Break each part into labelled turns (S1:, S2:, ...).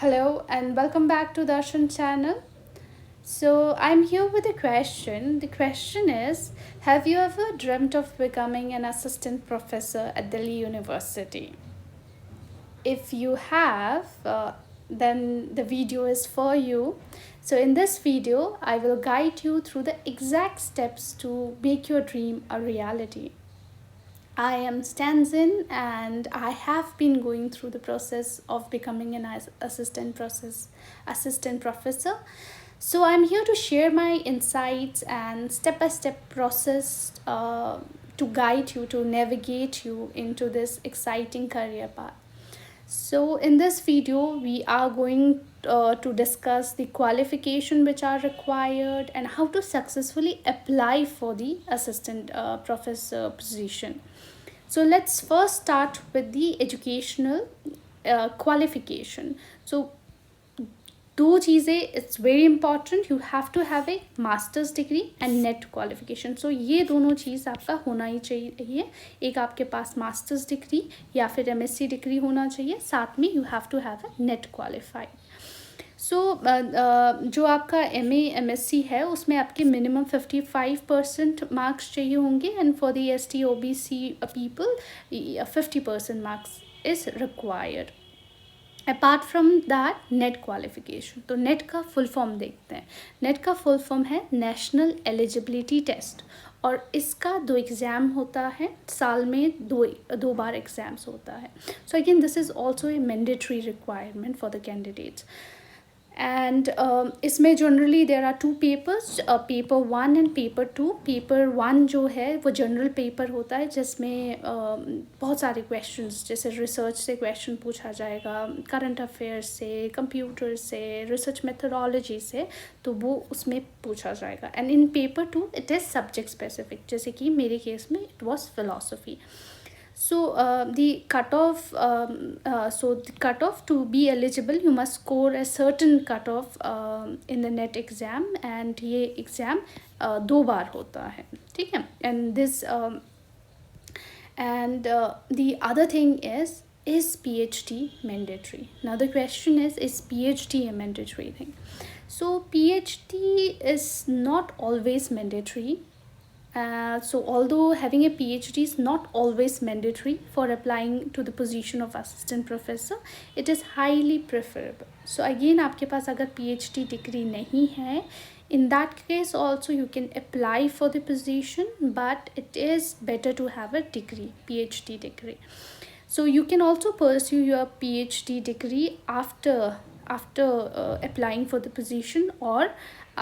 S1: Hello and welcome back to Darshan channel. So I'm here with a question. The question is, have you ever dreamt of becoming an assistant professor at Delhi University? If you have, then the video is for you. So in this video, I will guide you through the exact steps to make your dream a reality. I am Stanzin and I have been going through the process of becoming an assistant professor. So I'm here to share my insights and step-by-step process to guide you, to navigate you into this exciting career path. So in this video, we are going to discuss the qualification which are required and how to successfully apply for the assistant professor position. So let's first start with the educational qualification. So दो चीज़ें it's very important you have to have a master's degree and NET qualification so ये दोनों चीज़ आपका होना ही चाहिए एक आपके पास masters degree या फिर एमएससी डिग्री होना चाहिए साथ में you have to have a NET qualified so जो आपका एमएससी है उसमें आपके मिनिमम 55% मार्क्स चाहिए होंगे and for the ST OBC people 50% marks is required apart from that net qualification तो नेट का फुल फॉर्म देखते हैं नेट का फुल फॉर्म है नेशनल एलिजिबिलिटी टेस्ट और इसका दो एग्ज़ाम होता है साल में दो बार एग्ज़ाम्स होता है so again this is also a mandatory requirement for the candidates and इसमें generally there are two papers paper 1 and paper 2 paper 1 जो है वो जनरल पेपर होता है जिसमें बहुत सारे क्वेश्चंस जैसे रिसर्च से क्वेश्चन पूछा जाएगा करंट अफेयर्स से कंप्यूटर से रिसर्च मेथडोलॉजी से तो वो उसमें पूछा जाएगा and in paper 2 it is subject specific जैसे कि मेरे केस में it was philosophy. So the cutoff to be eligible you must score a certain cutoff in the net exam and ये exam दो बार होता है ठीक है and this and the other thing is PhD mandatory? Now the question is PhD a mandatory thing? So PhD is not always mandatory. So although having a PhD is not always mandatory for applying to the position of assistant professor, it is highly preferable. So again आपके पास अगर PhD degree नहीं है in that case also you can apply for the position but it is better to have a degree PhD degree. So you can also pursue your PhD degree after applying for the position or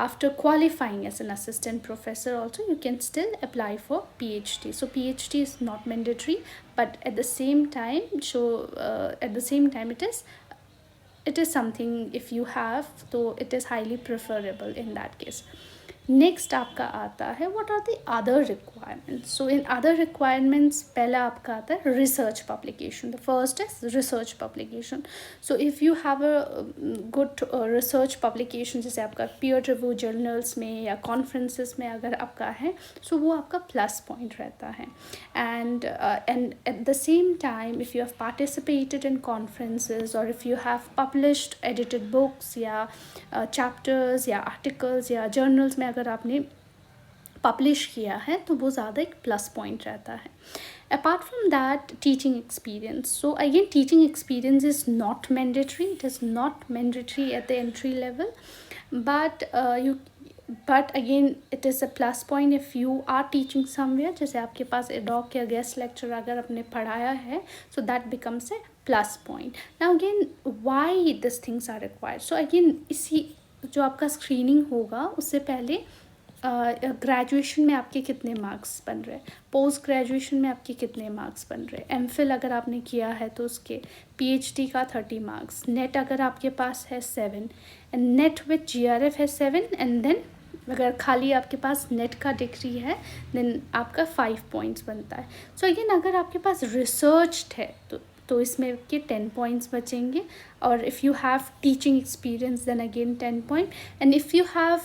S1: after qualifying as an assistant professor also you can still apply for PhD. So PhD is not mandatory but at the same time it is something if you have so it is highly preferable in that case. Next आपका आता है what are the other requirements so in other requirements पहला आपका आता है research publication the first is research publication so if you have a good research publication जैसे आपका peer review journals में या कॉन्फ्रेंसेस में अगर आपका है सो वो आपका प्लस पॉइंट रहता है and at the same time if you have participated in conferences और if you have published edited books या चैप्टर्स या आर्टिकल्स या जर्नल्स में अगर आपने पब्लिश किया है तो वो ज़्यादा एक प्लस पॉइंट रहता है. Apart from that, teaching experience. So again, teaching experience is not mandatory. It is not mandatory at the entry level, but again it is a plus point if you are teaching somewhere. जैसे आपके पास ad hoc या guest lecture अगर आपने पढ़ाया है so that becomes a plus point. Now again, why these things are required? So again, इसी जो आपका स्क्रीनिंग होगा उससे पहले ग्रेजुएशन में आपके कितने मार्क्स बन रहे हैं, पोस्ट ग्रेजुएशन में आपके कितने मार्क्स बन रहे हैं, एमफिल अगर आपने किया है तो उसके, पीएचडी का 30 मार्क्स, नेट अगर आपके पास है 7 एंड नेट विथ जीआरएफ है 7 एंड देन अगर खाली आपके पास नेट का डिग्री है देन आपका 5 पॉइंट्स बनता है. सो अगेन अगर आपके पास रिसर्च है तो इसमें के 10 पॉइंट्स बचेंगे और if you have teaching experience then again 10 point and if you have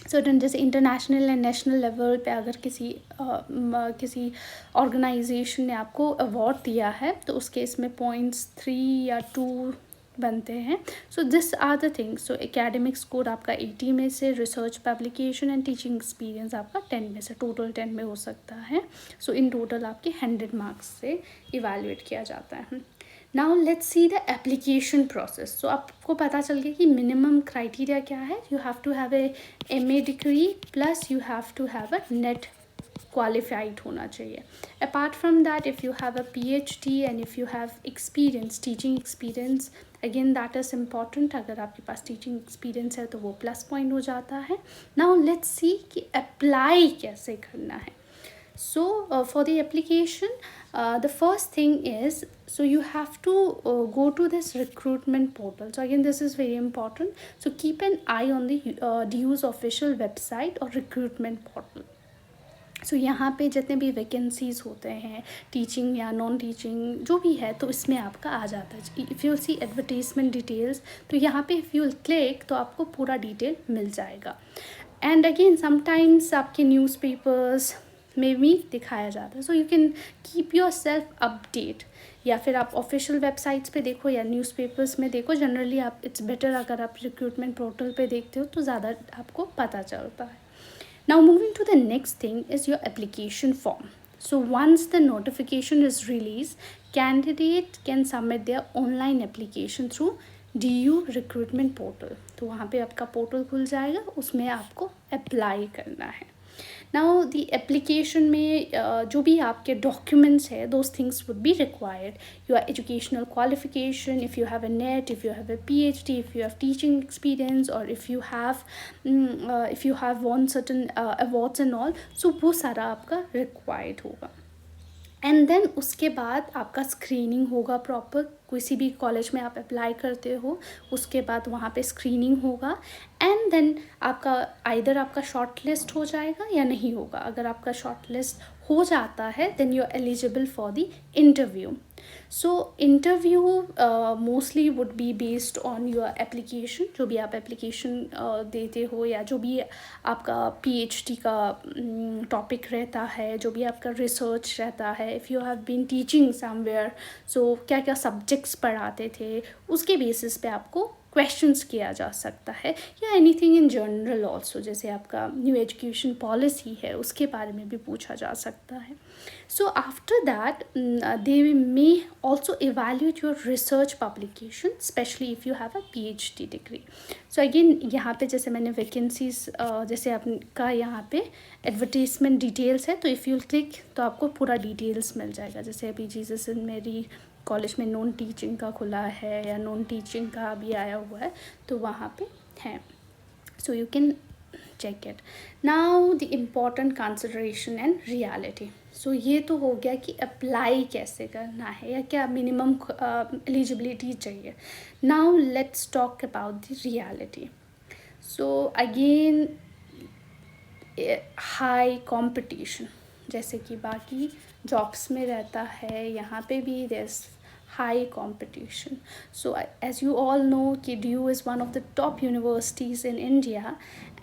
S1: certain जैसे इंटरनेशनल एंड नेशनल लेवल पे अगर किसी ऑर्गेनाइजेशन ने आपको अवार्ड दिया है तो उसके इसमें पॉइंट्स 3 या 2 बनते हैं. So this are the things. So academic score आपका 80 में से, research publication and teaching experience आपका 10 में से, टोटल 10 में हो सकता है. सो इन टोटल आपके 100 मार्क्स से इवेल्युएट किया जाता है. Now let's see the application process. So आपको पता चल गया कि मिनिमम क्राइटेरिया क्या है. You have to have a MA degree plus you have to have a NET qualified होना चाहिए. Apart from that, if you have a PhD and if you have experience, teaching experience, again that is important. अगर आपके पास teaching experience है तो वो plus point हो जाता है. नाउ लेट्स सी कि अप्लाई कैसे करना है. So for the application, the first thing is, so you have to go to this recruitment portal. So again, this is very important. So keep an eye on the DU's official website or recruitment portal. सो यहाँ पे जितने भी vacancies होते हैं, teaching या non teaching जो भी है, तो इसमें आपका आ जाता है. If you see advertisement details, तो यहाँ पे इफ़ यू क्लिक तो आपको पूरा डिटेल मिल जाएगा. एंड अगेन समटाइम्स आपके न्यूज़पेपर्स में भी दिखाया जाता है. So you can keep your self update, या फिर आप ऑफिशियल वेबसाइट्स पे देखो या न्यूज़पेपर्स में देखो. जनरली आप, इट्स बेटर अगर आप रिक्रूटमेंट पोर्टल पे देखते हो तो ज़्यादा आपको पता चलता है. Now moving to the next thing is your application form. So once the notification is released, candidate can submit their online application through DU recruitment portal. तो वहाँ पे आपका पोर्टल खुल जाएगा, उसमें आपको अप्लाई करना है. नाउ द एप्लीकेशन में जो भी आपके डॉक्यूमेंट्स है, those things would be required. Your educational qualification, if you have a NET, if you have a PhD, if you have teaching experience, और if you have won certain awards and all. So वो सारा आपका required होगा. And then उसके बाद आपका screening होगा proper. किसी भी कॉलेज में आप अप्लाई करते हो, उसके बाद वहाँ पे स्क्रीनिंग होगा. एंड देन आपका आइदर आपका शॉर्ट लिस्ट हो जाएगा या नहीं होगा. अगर आपका शॉर्ट लिस्ट हो जाता है then you are eligible for the interview. So interview mostly would be based on your application. जो भी आप एप्लीकेशन देते हो, या जो भी आपका PhD का टॉपिक रहता है, जो भी आपका रिसर्च रहता है, if you have been teaching somewhere, so क्या क्या सब्जेक्ट्स पढ़ाते थे, उसके बेसिस पे आपको क्वेश्चंस किया जा सकता है. या एनीथिंग इन जनरल ऑल्सो, जैसे आपका न्यू एजुकेशन पॉलिसी है उसके बारे में भी पूछा जा सकता है. So after that they may also evaluate your research publication, specially if you have a PhD degree. So again यहाँ पे जैसे मैंने वैकेंसीज, जैसे आपका यहाँ पे एडवर्टीजमेंट डिटेल्स है, तो इफ़ यू क्लिक तो आपको पूरा डिटेल्स मिल जाएगा. जैसे अभी जीसस एंड मैरी कॉलेज में नॉन टीचिंग का खुला है, या नॉन टीचिंग का भी आया हुआ है, तो वहाँ पे है. So you can check it. Now the important consideration and reality. So ये तो हो गया कि अप्लाई कैसे करना है या क्या मिनिमम एलिजिबिलिटी चाहिए. Now let's talk about the reality. So again high competition, जैसे कि बाकी जॉब्स में रहता है, यहाँ पे भी there's high competition. So as you all know, DU is one of the top universities in India,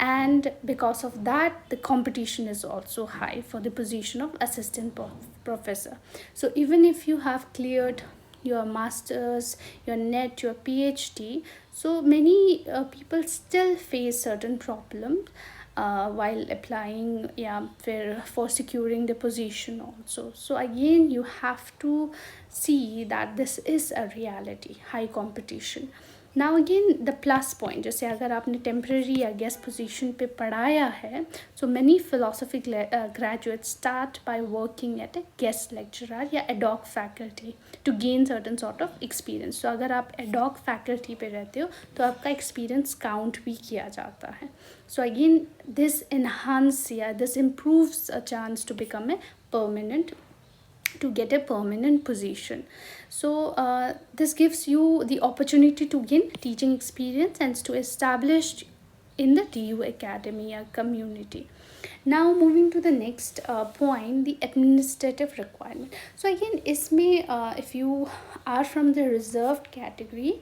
S1: and because of that the competition is also high for the position of assistant professor. So even if you have cleared your masters, your net, your PhD, so many people still face certain problems while applying, for securing the position also. So again you have to see that this is a reality, high competition. Now again the plus point, जैसे अगर आपने temporary या guest position पे पढ़ाया है, so many philosophy graduates start by working at a guest lecturer या ad hoc faculty to gain certain sort of experience. So अगर आप ad hoc faculty पे रहते हो तो आपका experience count भी किया जाता है. So again this this improves a chance to become a to get a permanent position. So this gives you the opportunity to gain teaching experience and to establish in the DU academy or community. Now moving to the next point, the administrative requirement. So again if you are from the reserved category,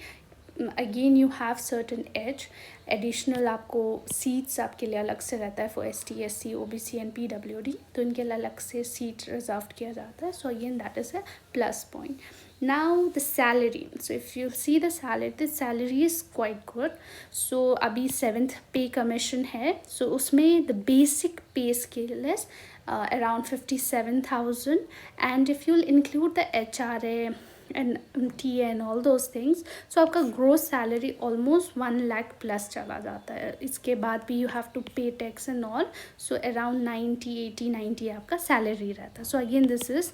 S1: again you have certain edge. Additional आपको seats आपके लिए अलग से रहता है for ST SC OBC and PWD, तो इनके लिए अलग से सीट रिजर्व किया जाता है. So again that is a plus point. Now the salary. So if you see the salary is quite good. So अभी 7th पे commission है. So उसमें the basic pay scale is around 57,000, and if you'll include the HRA and TA and all those things, so आपका gross salary almost 1 lakh plus चला जाता है. इसके बाद भी you have to pay tax and all, so around 90 आपका salary रहता है. So again this is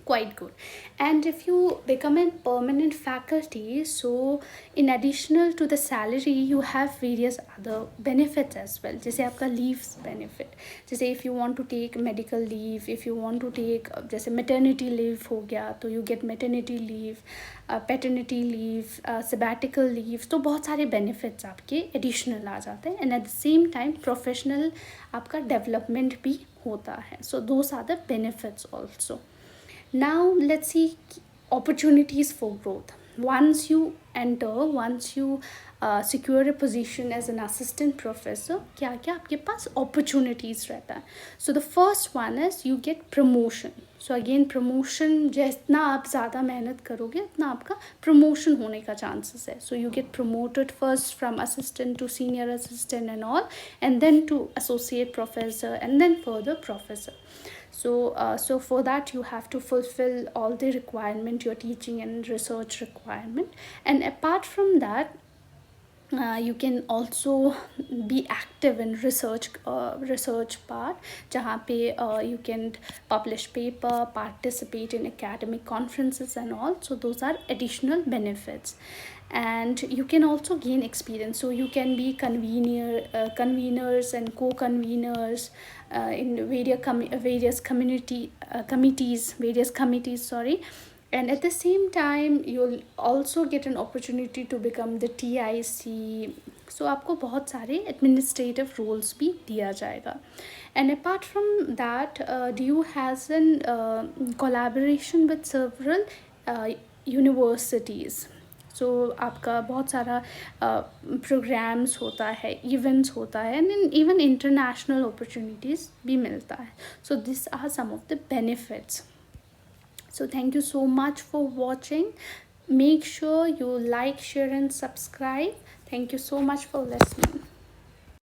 S1: quite good. And if you become a permanent faculty, so in additional to the salary you have various other benefits as well. जैसे आपका leaves benefit, जैसे if you want to take medical leave, if you want to take जैसे maternity leave हो गया तो you get maternity leave, paternity leave, sabbatical leave, तो बहुत सारे benefits आपके additional आ जाते हैं. And at the same time professional आपका development भी होता है. So those are the benefits also. Now let's see opportunities for growth. Once you enter, once you secure a position as an assistant professor, क्या क्या आपके पास opportunities रहता है. So the first one is you get promotion. So again promotion, जितना आप ज़्यादा मेहनत करोगे उतना आपका promotion होने का chances है. So you get promoted first from assistant to senior assistant and all, and then to associate professor, and then further professor. So for that you have to fulfill all the requirement, your teaching and research requirement. And apart from that, you can also be active in research part, जहाँ पे you can publish paper, participate in academic conferences and all. So those are additional benefits. And you can also gain experience, so you can be conveners and co-conveners in various committees, sorry. And at the same time you'll also get an opportunity to become the TIC. So आपको बहुत सारे administrative roles भी दिया जाएगा. And apart from that, DU has an collaboration with several universities. So आपका बहुत सारा programs होता है, events होता है, and even international opportunities भी मिलता है. So these are some of the benefits. So thank you so much for watching. Make sure you like, share and subscribe. Thank you so much for listening.